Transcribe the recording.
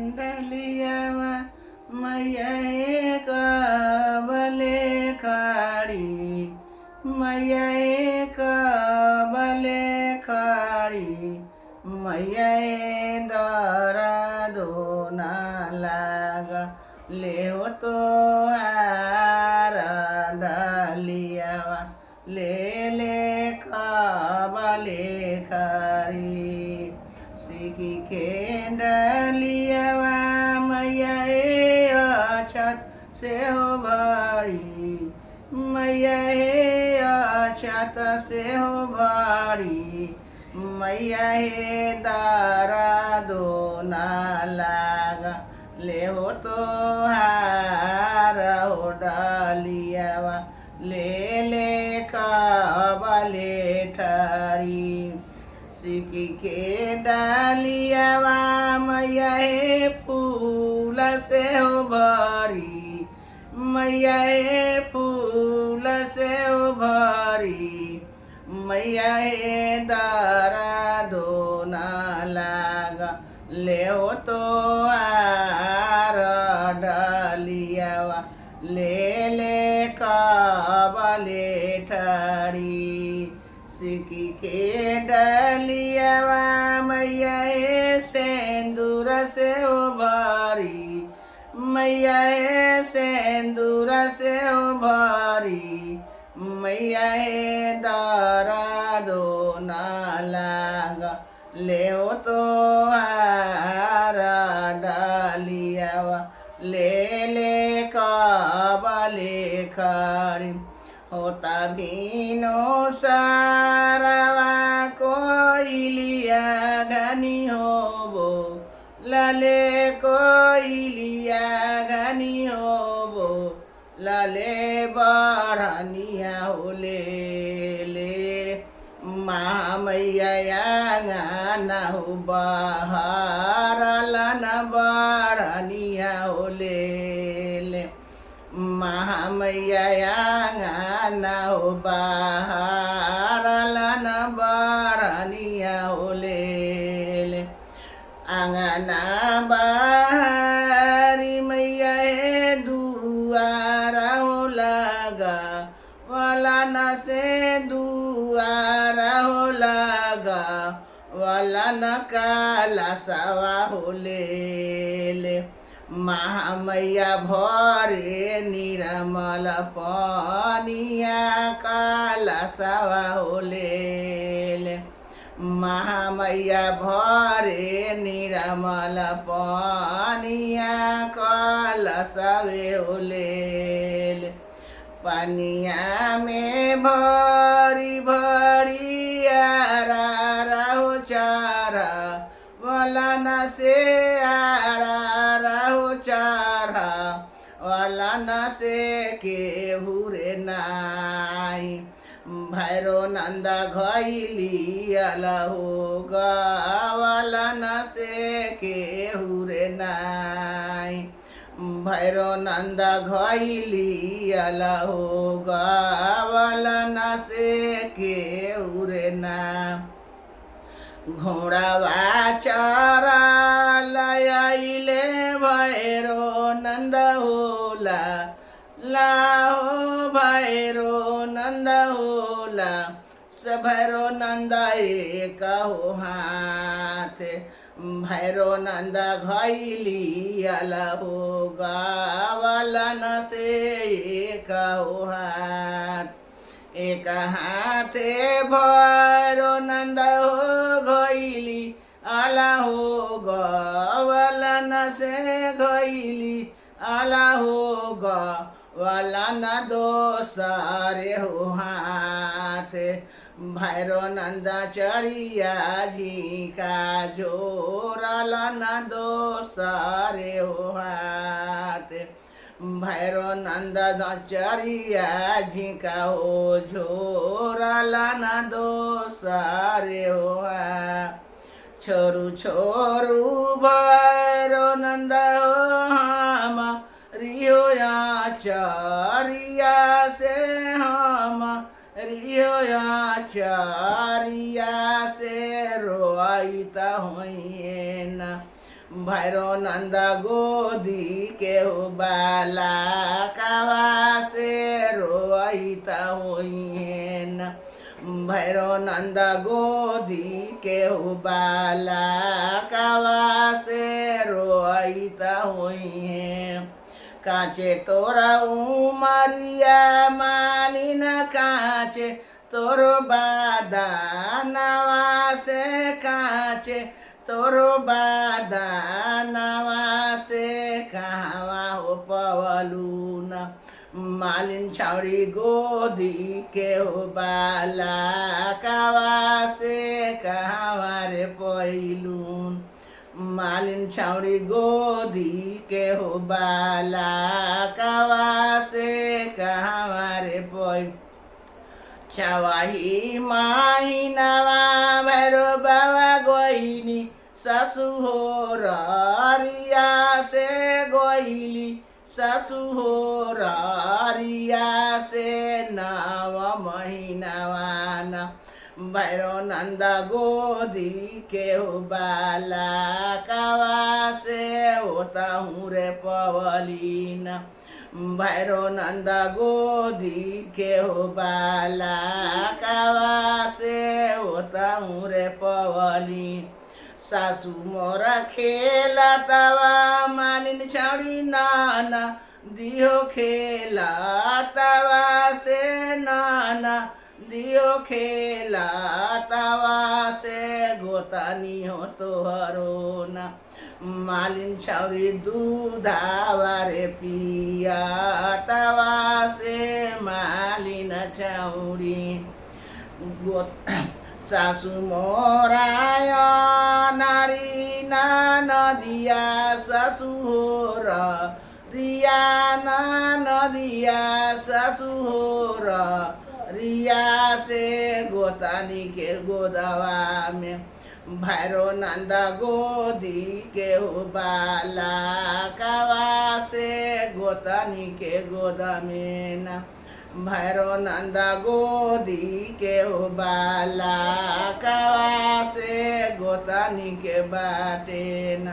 केंडलियावा मैया कबले खड़ी मैया कबले खड़ी मैया दरा दो ना लागा ले तो हार डालियावा ले कबले खड़ी सिकी केंडलियावा मैया अछत से हो भारी मैया अछत से हो भारी मैया दारा दो ना लागा ले हो तो हार हो डालियावा ले कबले ठरी सिकी के डालियावा मैया फूल से हो भरी मैया फूल से हो भरी मैया दारा दो ना लागा ले हो तो आर डालियावा ले कबले ठरी सिकी के डालियावा मैया सेंदूर से हो भारी मैया सेंदूर से हो भारी मैया दारा दो ना लागा ले हो तो हार डालियावा ले कबले खरी होता भीनो सारवा कोइलिया घनी होबो लाले कोइलिया घनी होबो लाले बढ़निया होले ले मैया ना हो बहार लाना बढ़निया होले ले मैया ना हो बहार लाना बढ़निया होले ले आंगना बारी मैया दुआरा हो लगा वाला न से दुआरा हो लगा वाला न काला सवा हो ले मैया भरे निरमल पानिया काला सवा हो ले मैया भरे निरमल पानिया कलशवे ले पनिया में भरी भरी आरा हो चारा वाला न से आरा हो चारा वाला न से केहू रे नाई भैरो नंदा घइली अलहो गावाला न से केहू रे नाई भैरो नंदा घइली अलहो गावाला न से केहू रे ना घोड़ावा चरा लाइले भैरो नंद होला लाहो भैरो नंद होला भैरो नंद एक हो हाथ भैरो नंद घइली अलहो गावाला न से एक हो हाथ एक हाथे भैरो नंद हो घइली अलहो गावाला न से घइली अलहो गावाला न दोसरे हो हाथ भैरो नंदा चरिया झिका जोराला न दोसरे हो हाथ भैरो नंदा चरिया झिका हो झोराला न दोसरे हो हाथ छोरू छोरू भैरो नंदा हो हम रियो या चरिया से हम रियो दियो चरिया से रोईता होइए ना भैरो नंद गोदी के बाला कावा से रोईता होइए ना भैरो नंद गोदी के बाला कावा से रोईता होइए काचे तोरा उमरिया मालिन काचे तोरो बादानवा से काचे तोरो बादानवा से कहवा हो पवलून मालिन छाउरी गोदी के बाला कावा से कहवा रे पइलून मालिन छाउरी गोदी के बाला कावा से कहवा रे पइ छवाही माइनावा भैरो बाबा गोइनी सासु हो रिया से गोइली सासु हो रिया से नव महीनावा ना भैरो नंद गोदी के बाला कावा से होता हूँ रे पवलीन भैरो नंद गोदी के बाला कावा से होता हूँ रे पवलीन सासू मोरा खेला तवा मालिन छाउरी नाना दियो खेला तवा से नाना दियो खेला तवा से गोतानी हो तोहरो ना मालिन छाउरी दूधावा रे पिया तवा से मालिन छाउरी सासू मोराय नारी ना नदिया सासू हो रिया ना नदिया सासू हो रिया से गोतानी के गोदवा में भैरो नंद गोदी के बाला कावा से गोतानी के गोदा में ना भैरो नंद गोदी के बाला कावा से गोतानी के बाटे ना।